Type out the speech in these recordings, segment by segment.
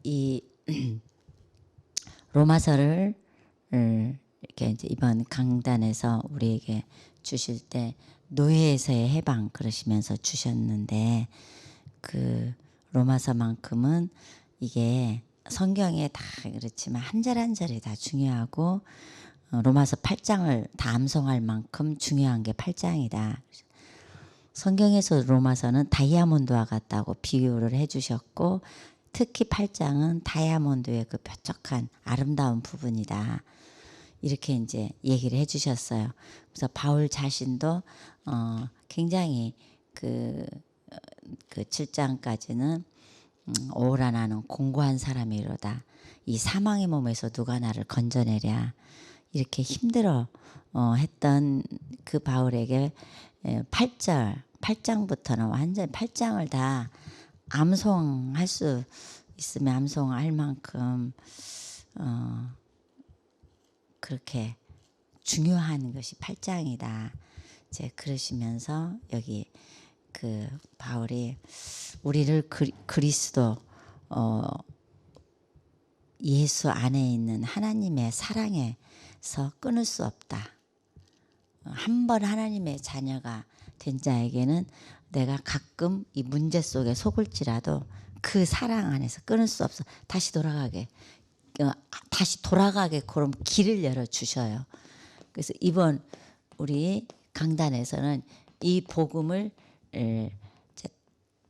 이 로마서를 이렇게 이제 이번 강단에서 우리에게 주실 때 노예에서의 해방 그러시면서 주셨는데, 그 로마서만큼은 이게 성경에 다 그렇지만 한 절 한 절이 다 중요하고, 로마서 8장을 다 암송할 만큼 중요한 게 8장이다. 성경에서 로마서는 다이아몬드와 같다고 비유를 해주셨고, 특히 8장은 다이아몬드의 그 뾰족한 아름다운 부분이다, 이렇게 이제 얘기를 해주셨어요. 그래서 바울 자신도 굉장히 그 7장까지는 오라 나는 공고한 사람이로다, 이 사망의 몸에서 누가 나를 건져내랴, 이렇게 힘들어 했던 그 바울에게 8장부터는 완전 8장을 다 암송할 수 있으면 암송할 만큼 그렇게 중요한 것이 8장이다. 이제 그러시면서 여기 그 바울이 우리를 그리스도 예수 안에 있는 하나님의 사랑에서 끊을 수 없다. 한 번 하나님의 자녀가 된 자에게는 내가 가끔 이 문제 속에 속을지라도 그 사랑 안에서 끊을 수 없어. 다시 돌아가게 그럼 길을 열어 주셔요. 그래서 이번 우리 강단에서는 이 복음을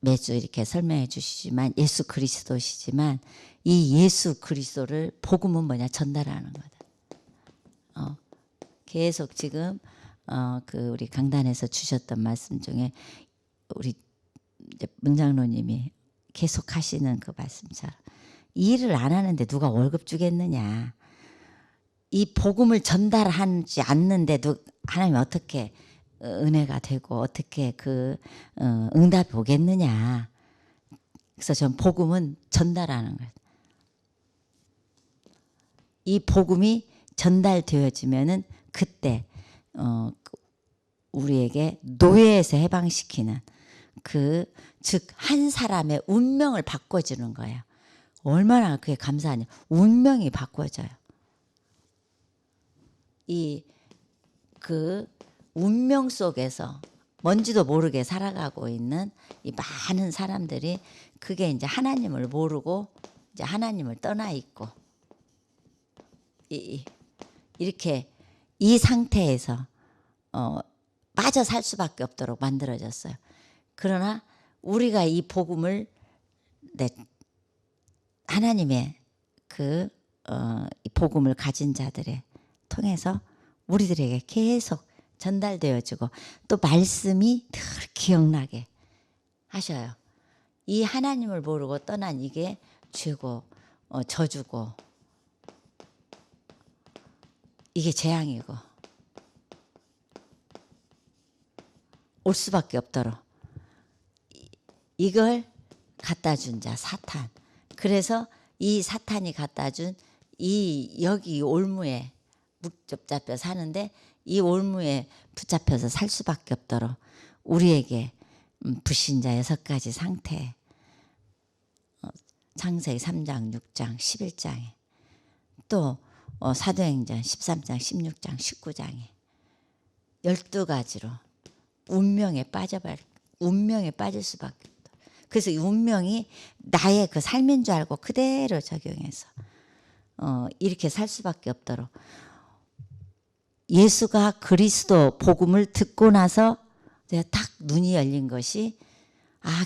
매주 이렇게 설명해 주시지만 예수 그리스도시지만, 이 예수 그리스도를 복음은 뭐냐, 전달하는 거다. 계속 지금 그 우리 강단에서 주셨던 말씀 중에 우리 문장로님이 계속 하시는 그 말씀처럼, 이 일을 안 하는데 누가 월급 주겠느냐, 이 복음을 전달하지 않는데 하나님이 어떻게 은혜가 되고 어떻게 그 응답이 오겠느냐. 그래서 전 복음은 전달하는 거예요. 이 복음이 전달되어지면은 그때 우리에게 노예에서 해방시키는 즉 한 사람의 운명을 바꿔주는 거예요. 얼마나 그게 감사하냐. 운명이 바꿔져요. 그 운명 속에서 뭔지도 모르게 살아가고 있는 이 많은 사람들이, 그게 이제 하나님을 모르고 이제 하나님을 떠나 있고, 이렇게 이 상태에서 빠져 살 수밖에 없도록 만들어졌어요. 그러나 우리가 이 복음을 하나님의 이 복음을 가진 자들의 통해서 우리들에게 계속 전달되어지고, 또 말씀이 늘 기억나게 하셔요. 이 하나님을 모르고 떠난 이게 죄고 저주고 이게 재앙이고 올 수밖에 없도록 이걸 갖다 준 자 사탄. 그래서 이 사탄이 갖다 준 여기 올무에 붙잡혀 사는데, 이 올무에 붙잡혀서 살 수밖에 없도록 우리에게 불신자 6가지 상태, 창세기 3장, 6장, 11장에 또 사도행전 13장, 16장, 19장에 12가지로 운명에 빠질 수밖에 없다. 그래서 이 운명이 나의 그 삶인 줄 알고 그대로 적용해서 이렇게 살 수밖에 없도록, 예수가 그리스도 복음을 듣고 나서 내가 딱 눈이 열린 것이,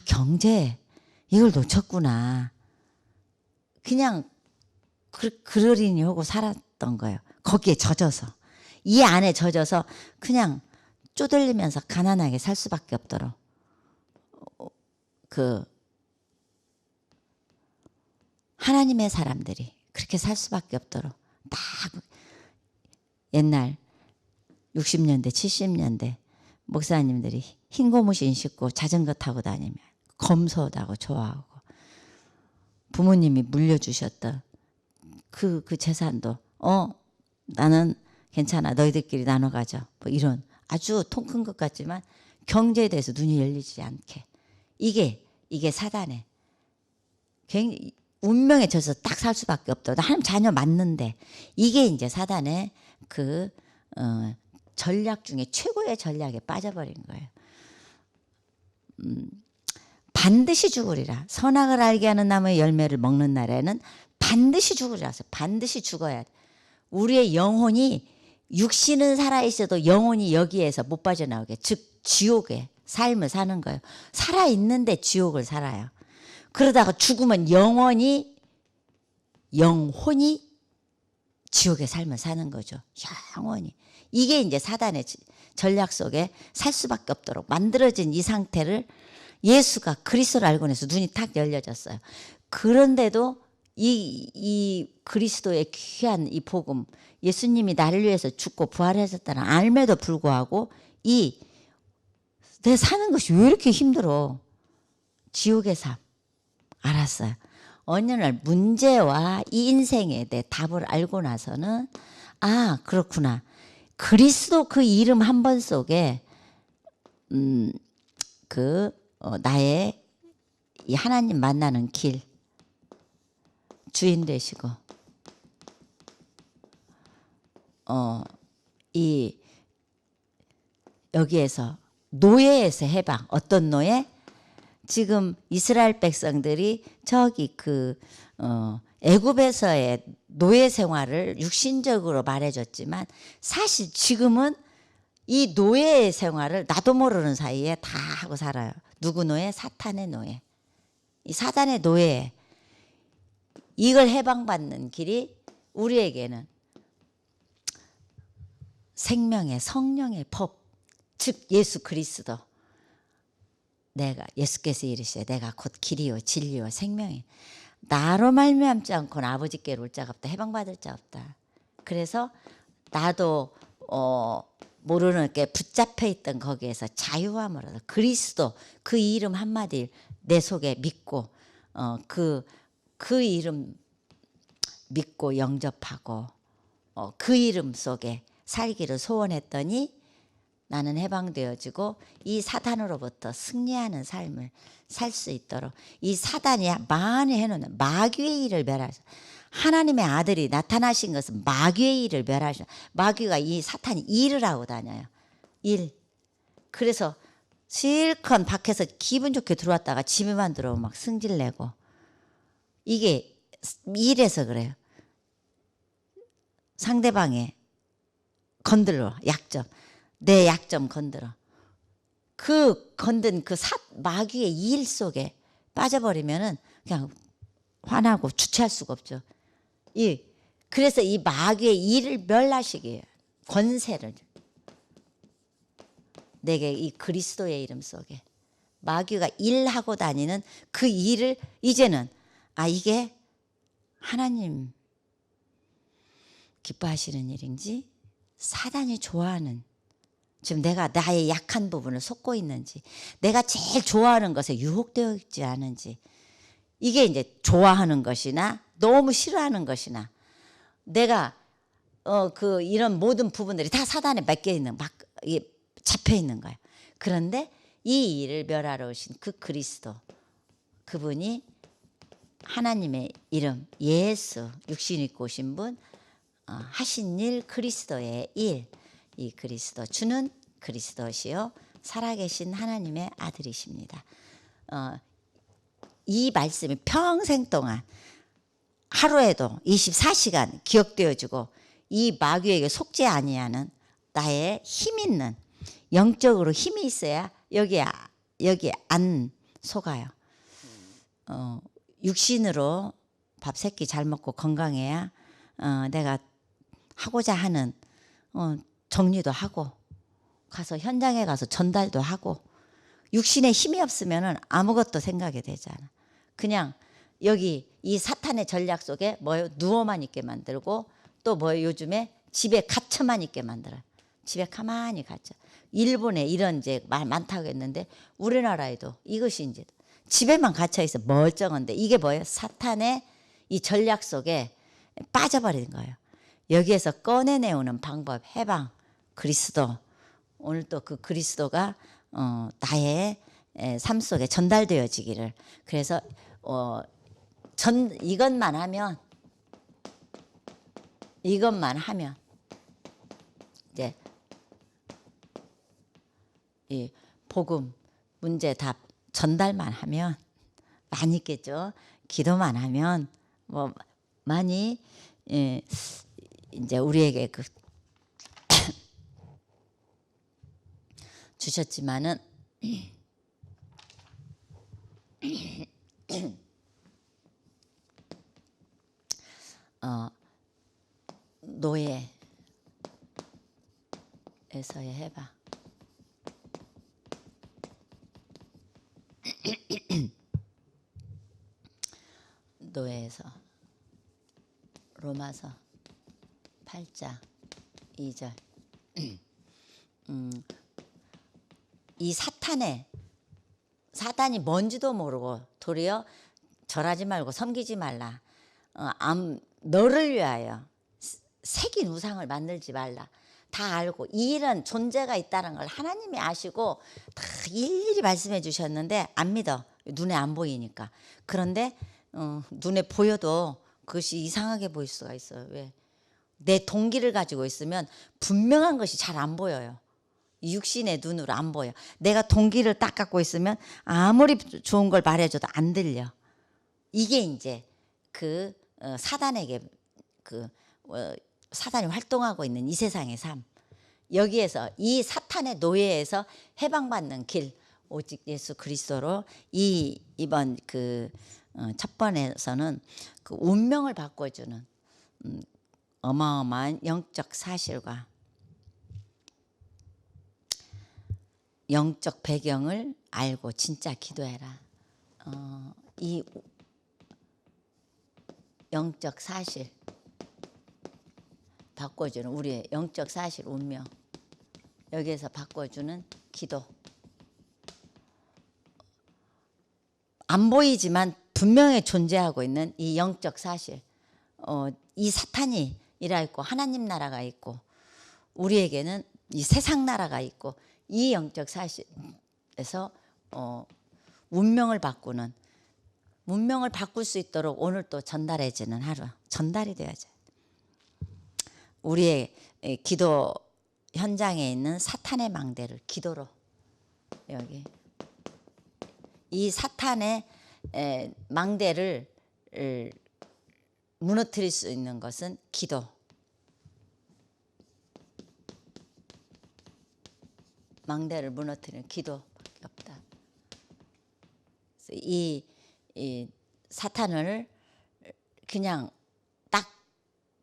경제 이걸 놓쳤구나. 그냥 그러려니 하고 살았던 거예요. 거기에 젖어서, 이 안에 젖어서 그냥 쪼들리면서 가난하게 살 수밖에 없도록 하나님의 사람들이 그렇게 살 수밖에 없도록 딱 옛날 60년대 70년대 목사님들이 흰 고무신 신고 자전거 타고 다니면 검소하다고 좋아하고, 부모님이 물려주셨던 그 재산도 나는 괜찮아, 너희들끼리 나눠 가져, 뭐 이런 아주 통 큰 것 같지만 경제에 대해서 눈이 열리지 않게, 이게 사단의 운명에 져서 딱 살 수밖에 없다. 하나님 자녀 맞는데 이게 이제 사단의 그 전략 중에 최고의 전략에 빠져버린 거예요. 반드시 죽으리라. 선악을 알게 하는 나무의 열매를 먹는 날에는 반드시 죽으리라. 반드시 죽어야 돼. 우리의 영혼이 육신은 살아있어도 영혼이 여기에서 못 빠져나오게, 즉 지옥의 삶을 사는 거예요. 살아있는데 지옥을 살아요. 그러다가 죽으면 영혼이 지옥의 삶을 사는 거죠. 영원히. 이게 이제 사단의 전략 속에 살 수밖에 없도록 만들어진 이 상태를 예수가 그리스도를 알고 나서 눈이 탁 열려졌어요. 그런데도 이 그리스도의 귀한 이 복음, 예수님이 나를 위해서 죽고 부활하셨다는 알매도 불구하고 내 사는 것이 왜 이렇게 힘들어? 지옥의 삶. 알았어요. 어느 날 문제와 이 인생에 대해 답을 알고 나서는 그렇구나. 그리스도 그 이름 한 번 속에 나의 이 하나님 만나는 길 주인 되시고 여기에서 노예에서 해방. 어떤 노예? 지금 이스라엘 백성들이 저기 애굽에서의 노예 생활을 육신적으로 말해줬지만 사실 지금은 이 노예의 생활을 나도 모르는 사이에 다 하고 살아요. 누구 노예? 사탄의 노예. 이 사단의 노예. 이걸 해방받는 길이 우리에게는 생명의 성령의 법, 즉 예수 그리스도. 예수께서 이르시되 내가 곧 길이요 진리요 생명이 나로 말미암지 않고는 아버지께로 올 자가 없다. 해방받을 자 없다. 그래서 나도 모르는 게 붙잡혀 있던 거기에서 자유함을 얻어 그리스도 그 이름 한마디 내 속에 믿고 그 이름 믿고 영접하고 그 이름 속에 살기를 소원했더니 나는 해방되어지고 이 사단으로부터 승리하는 삶을 살 수 있도록 이 사단이 많이 해놓는 마귀의 일을 멸하셔. 하나님의 아들이 나타나신 것은 마귀의 일을 멸하셔. 마귀가 이 사탄이 일을 하고 다녀요. 일. 그래서 실컷 밖에서 기분 좋게 들어왔다가 집에만 들어오면 막 승질내고 이게 일에서 그래요. 상대방의 건들어 약점. 내 약점 건드려. 건든 마귀의 일 속에 빠져버리면은 그냥 화나고 주체할 수가 없죠. 그래서 이 마귀의 일을 멸하시기 권세를 내게 이 그리스도의 이름 속에 마귀가 일하고 다니는 그 일을 이제는 이게 하나님 기뻐하시는 일인지 사단이 좋아하는 지금 내가 나의 약한 부분을 속고 있는지 내가 제일 좋아하는 것에 유혹되어 있지 않은지 이게 이제 좋아하는 것이나 너무 싫어하는 것이나 내가 이런 모든 부분들이 다 사단에 맡겨 있는 잡혀 있는 거예요. 그런데 이 일을 멸하러 오신 그 그리스도 그분이 하나님의 이름 예수 육신 입고 오신 분 하신 일 그리스도의 일 이 그리스도 주는 그리스도시요 살아계신 하나님의 아들이십니다. 이 말씀이 평생 동안 하루에도 24시간 기억되어지고 이 마귀에게 속지 아니하는 나의 힘 있는 영적으로 힘이 있어야 여기에 안 속아요. 육신으로 밥 세 끼 잘 먹고 건강해야 내가 하고자 하는 정리도 하고 가서 현장에 가서 전달도 하고 육신에 힘이 없으면 아무것도 생각이 되지 않아. 그냥 여기 이 사탄의 전략 속에 누워만 있게 만들고 또 요즘에 집에 갇혀만 있게 만들어요. 집에 가만히 갇혀. 일본에 이런 이제 말 많다고 했는데 우리나라에도 이것이 이제 집에만 갇혀 있어 멀쩡한데 이게 뭐예요? 사탄의 이 전략 속에 빠져버리는 거예요. 여기에서 꺼내내오는 방법, 해방, 그리스도. 오늘 또 그 그리스도가 나의 삶 속에 전달되어지기를. 그래서 이것만 하면 이제 이 복음 문제 답 전달만 하면 많이 있겠죠. 기도만 하면 뭐 많이 이제 우리에게 그 주셨지만은 노예에서의 해방. 노예에서 로마서 8장 2절. 이 사단이 뭔지도 모르고 도리어 절하지 말고 섬기지 말라. 너를 위하여 새긴 우상을 만들지 말라. 다 알고 이 일은 존재가 있다는 걸 하나님이 아시고 다 일일이 말씀해 주셨는데 안 믿어. 눈에 안 보이니까. 그런데 눈에 보여도 그것이 이상하게 보일 수가 있어요. 왜? 내 동기를 가지고 있으면 분명한 것이 잘 안 보여요. 육신의 눈으로 안 보여. 내가 동기를 딱 갖고 있으면 아무리 좋은 걸 말해줘도 안 들려. 이게 이제 그 사단에게 사단이 활동하고 있는 이 세상의 삶. 여기에서 이 사탄의 노예에서 해방받는 길 오직 예수 그리스도로 이번 첫 번에서는 그 운명을 바꿔주는 어마어마한 영적 사실과 영적 배경을 알고 진짜 기도해라. 이 영적 사실 바꿔주는 우리의 영적 사실 운명 여기에서 바꿔주는 기도. 안 보이지만 분명히 존재하고 있는 이 영적 사실. 이 사탄이 일하 있고 하나님 나라가 있고 우리에게는 이 세상 나라가 있고 이 영적 사실에서 운명을 바꾸는 운명을 바꿀 수 있도록 오늘 또 전달해지는 하루 전달이 되어야죠. 우리의 기도 현장에 있는 사탄의 망대를 기도로 여기 이 사탄의 망대를 무너뜨릴 수 있는 것은 기도. 망대를 무너뜨리는 기도밖에 없다. 이 사탄을 그냥 딱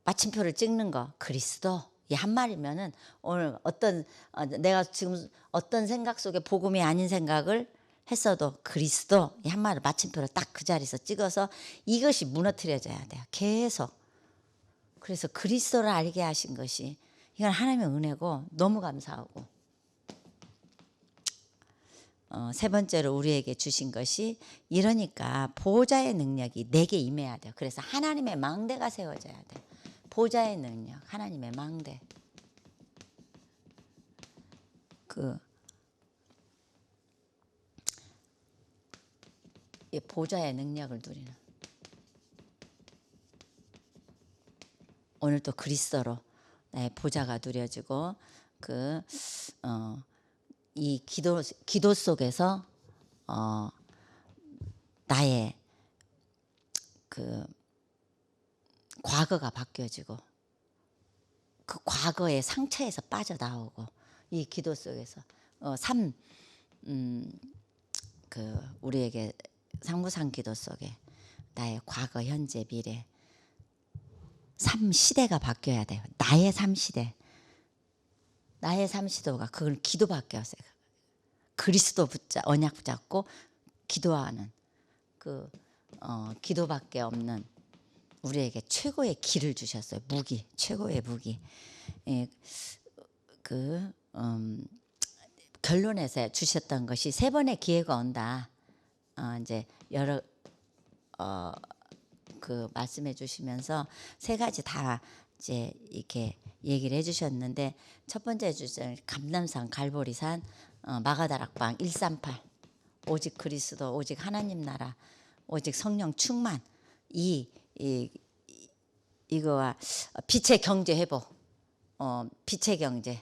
마침표를 찍는 거 그리스도 이 한 말이면은 오늘 내가 지금 어떤 생각 속에 복음이 아닌 생각을 했어도 그리스도 이 한 말을 마침표를 딱 그 자리에서 찍어서 이것이 무너뜨려져야 돼요. 계속. 그래서 그리스도를 알게 하신 것이 이건 하나님의 은혜고 너무 감사하고 세 번째로 우리에게 주신 것이 이러니까 보호자의 능력이 내게 임해야 돼요. 그래서 하나님의 망대가 세워져야 돼요. 보호자의 능력, 하나님의 망대. 이 보호자의 능력을 누리는. 오늘 또 그리스도로 나의 보좌가 누려지고 이 기도 속에서 나의 과거가 바뀌어지고 그 과거의 상처에서 빠져나오고 이 기도 속에서 우리에게 상부상 기도 속에 나의 과거, 현재, 미래 3시대가 바뀌어야 돼요. 나의 3시대. 나의 3시도가 그걸 기도밖에 없어요. 그리스도 언약 붙잡고 기도하는 기도밖에 없는 우리에게 최고의 길을 주셨어요. 무기, 최고의 무기. 결론에서 주셨던 것이 세 번의 기회가 온다. 이제 여러 말씀해 주시면서 세 가지 다 이제 이렇게 얘기를 해주셨는데 첫 번째 주제는 감람산, 갈보리산, 마가다락방 138 오직 그리스도, 오직 하나님 나라, 오직 성령 충만 이거와 빛의 경제 회복, 빛의 경제,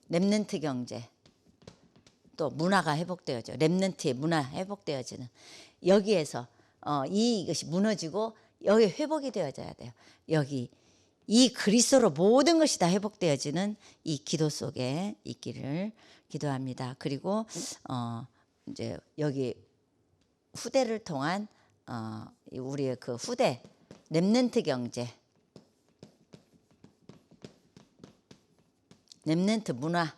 렘넌트 경제, 또 문화가 회복되어져. 렘넌트의 문화 회복되어지는 여기에서 이것이 무너지고 여기 회복이 되어져야 돼요. 여기 이 그리스도로 모든 것이 다 회복되어지는 이 기도 속에 있기를 기도합니다. 그리고 이제 여기 후대를 통한 우리의 그 후대 렘넌트 경제, 렘넌트 문화,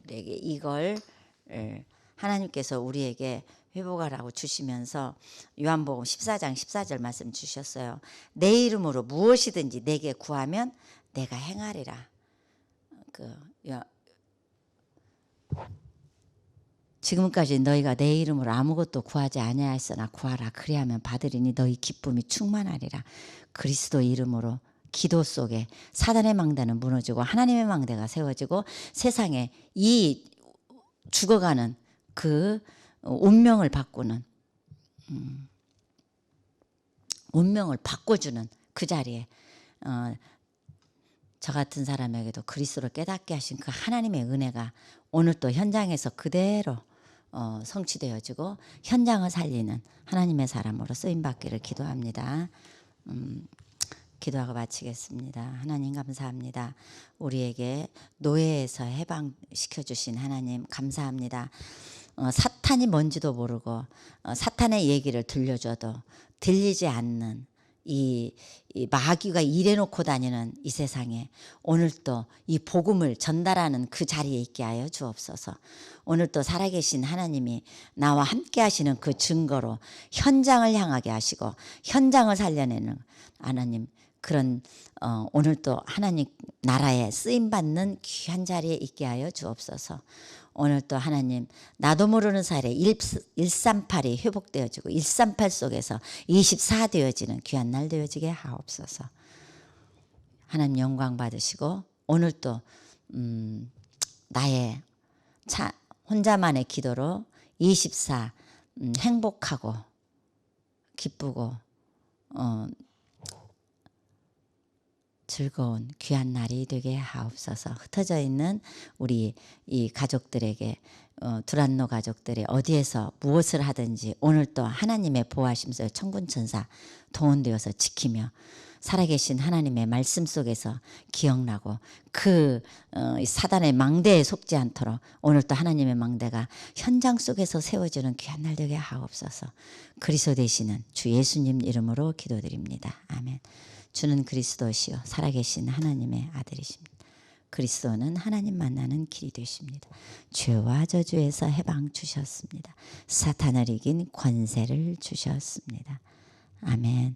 우리에게 이걸 하나님께서 우리에게 회복하라고 주시면서 요한복음 14장 14절 말씀 주셨어요. 내 이름으로 무엇이든지 내게 구하면 내가 행하리라. 지금까지 너희가 내 이름으로 아무것도 구하지 아니하였으나 구하라. 그리하면 받으리니 너희 기쁨이 충만하리라. 그리스도 이름으로 기도 속에 사단의 망대는 무너지고 하나님의 망대가 세워지고 세상에 이 죽어가는 그 운명을 바꾸는 운명을 바꿔주는 그 자리에 저 같은 사람에게도 그리스도를 깨닫게 하신 그 하나님의 은혜가 오늘 또 현장에서 그대로 성취되어지고 현장을 살리는 하나님의 사람으로 쓰임받기를 기도합니다. 기도하고 마치겠습니다. 하나님 감사합니다. 우리에게 노예에서 해방시켜 주신 하나님 감사합니다. 사탄이 뭔지도 모르고 사탄의 얘기를 들려줘도 들리지 않는 이 마귀가 일해놓고 다니는 이 세상에 오늘 또 이 복음을 전달하는 그 자리에 있게 하여 주옵소서. 오늘 또 살아계신 하나님이 나와 함께 하시는 그 증거로 현장을 향하게 하시고 현장을 살려내는 하나님 그런 오늘 또 하나님 나라에 쓰임받는 귀한 자리에 있게 하여 주옵소서. 오늘 또 하나님 나도 모르는 사이에 138이 회복되어지고 138 속에서 24 되어지는 귀한 날 되어지게 하옵소서. 하나님 영광 받으시고 오늘 또 나의 혼자만의 기도로 24 행복하고 기쁘고 즐거운 귀한 날이 되게 하옵소서. 흩어져 있는 우리 이 가족들에게 두란노 가족들이 어디에서 무엇을 하든지 오늘 또 하나님의 보호하심 속에 천군천사 동원되어서 지키며 살아계신 하나님의 말씀 속에서 기억나고 그 사단의 망대에 속지 않도록 오늘 또 하나님의 망대가 현장 속에서 세워지는 귀한 날 되게 하옵소서. 그리스도 되시는 주 예수님 이름으로 기도드립니다. 아멘. 주는 그리스도시요 살아계신 하나님의 아들이십니다. 그리스도는 하나님 만나는 길이 되십니다. 죄와 저주에서 해방 주셨습니다. 사탄을 이긴 권세를 주셨습니다. 아멘.